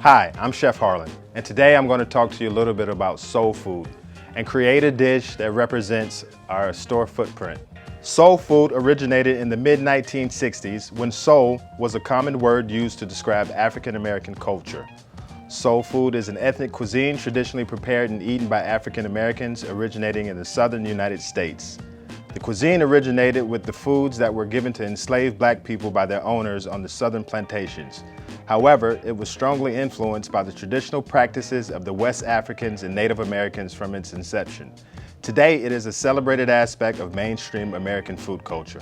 Hi, I'm Chef Harlan, and today I'm going to talk to you a little bit about soul food and create a dish that represents our store footprint. Soul food originated in the mid-1960s when soul was a common word used to describe African American culture. Soul food is an ethnic cuisine traditionally prepared and eaten by African Americans originating in the southern United States. The cuisine originated with the foods that were given to enslaved black people by their owners on the southern plantations. However, it was strongly influenced by the traditional practices of the West Africans and Native Americans from its inception. Today, it is a celebrated aspect of mainstream American food culture.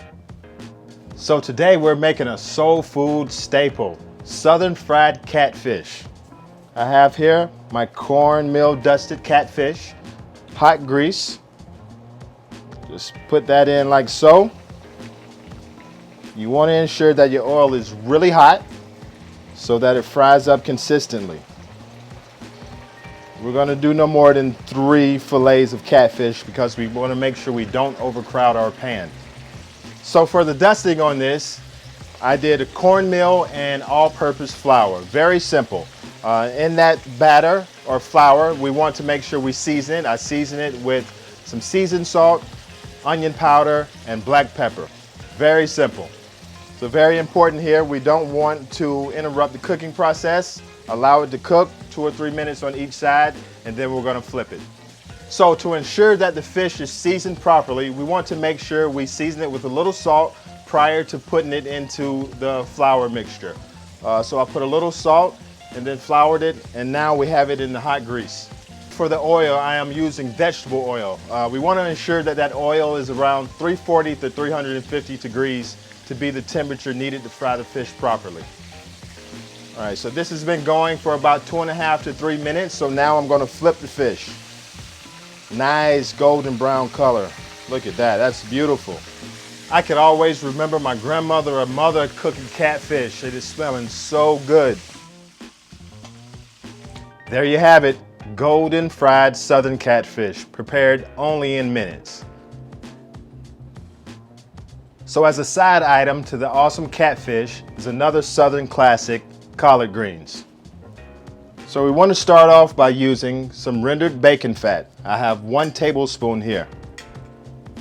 So today we're making a soul food staple, southern fried catfish. I have here my cornmeal dusted catfish, hot grease. Just put that in like so. You want to ensure that your oil is really hot so that it fries up consistently. We're going to do no more than 3 fillets of catfish because we want to make sure we don't overcrowd our pan. So for the dusting on this, I did a cornmeal and all-purpose flour. Very simple. In that batter or flour, we want to make sure we season it. I season it with some seasoned salt, onion powder, and black pepper. Very simple. So very important here, we don't want to interrupt the cooking process. Allow it to cook 2 or 3 minutes on each side, and then we're going to flip it. So to ensure that the fish is seasoned properly, we want to make sure we season it with a little salt prior to putting it into the flour mixture. So I put a little salt and then floured it, and now we have it in the hot grease. For the oil, I am using vegetable oil. We want to ensure that that oil is around 340 to 350 degrees to be the temperature needed to fry the fish properly. All right, so this has been going for about 2.5 to 3 minutes, so now I'm going to flip the fish. Nice golden brown color. Look at that, that's beautiful. I could always remember my grandmother or mother cooking catfish. It is smelling so good. There you have it, golden fried southern catfish, prepared only in minutes. So as a side item to the awesome catfish is another southern classic, collard greens. So we want to start off by using some rendered bacon fat. I have 1 tablespoon here.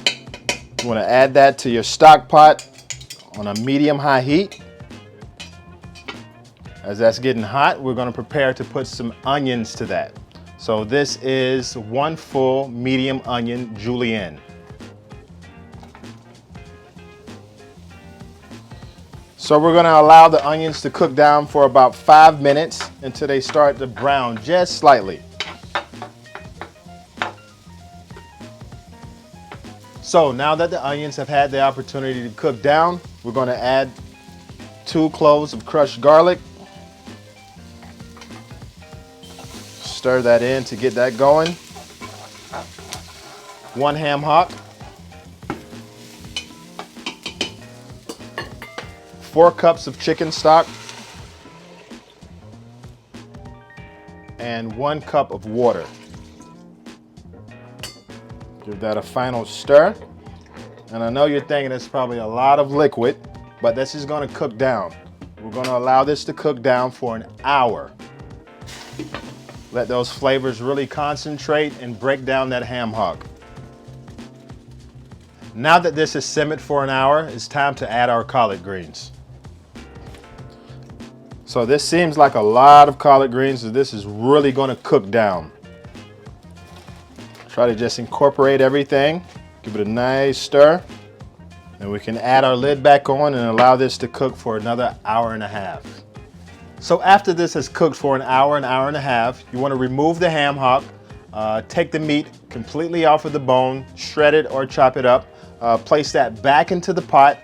You want to add that to your stock pot on a medium-high heat. As that's getting hot, we're going to prepare to put some onions to that. So this is 1 full medium onion julienne. So we're going to allow the onions to cook down for about 5 minutes until they start to brown just slightly. So now that the onions have had the opportunity to cook down, we're going to add 2 cloves of crushed garlic. Stir that in to get that going. 1 ham hock. 4 cups of chicken stock. And 1 cup of water. Give that a final stir. And I know you're thinking it's probably a lot of liquid, but this is going to cook down. We're going to allow this to cook down for an hour. Let those flavors really concentrate and break down that ham hock. Now that this has simmered for an hour, it's time to add our collard greens. So this seems like a lot of collard greens, so this is really going to cook down. Try to just incorporate everything, give it a nice stir, and we can add our lid back on and allow this to cook for another hour and a half. So after this has cooked for an hour and a half, you want to remove the ham hock, take the meat completely off of the bone, shred it or chop it up, place that back into the pot,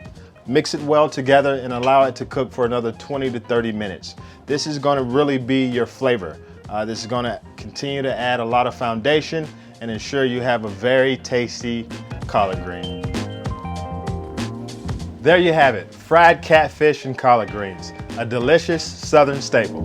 mix it well together and allow it to cook for another 20 to 30 minutes. This is going to really be your flavor. This is going to continue to add a lot of foundation and ensure you have a very tasty collard green. There you have it, fried catfish and collard greens, a delicious southern staple.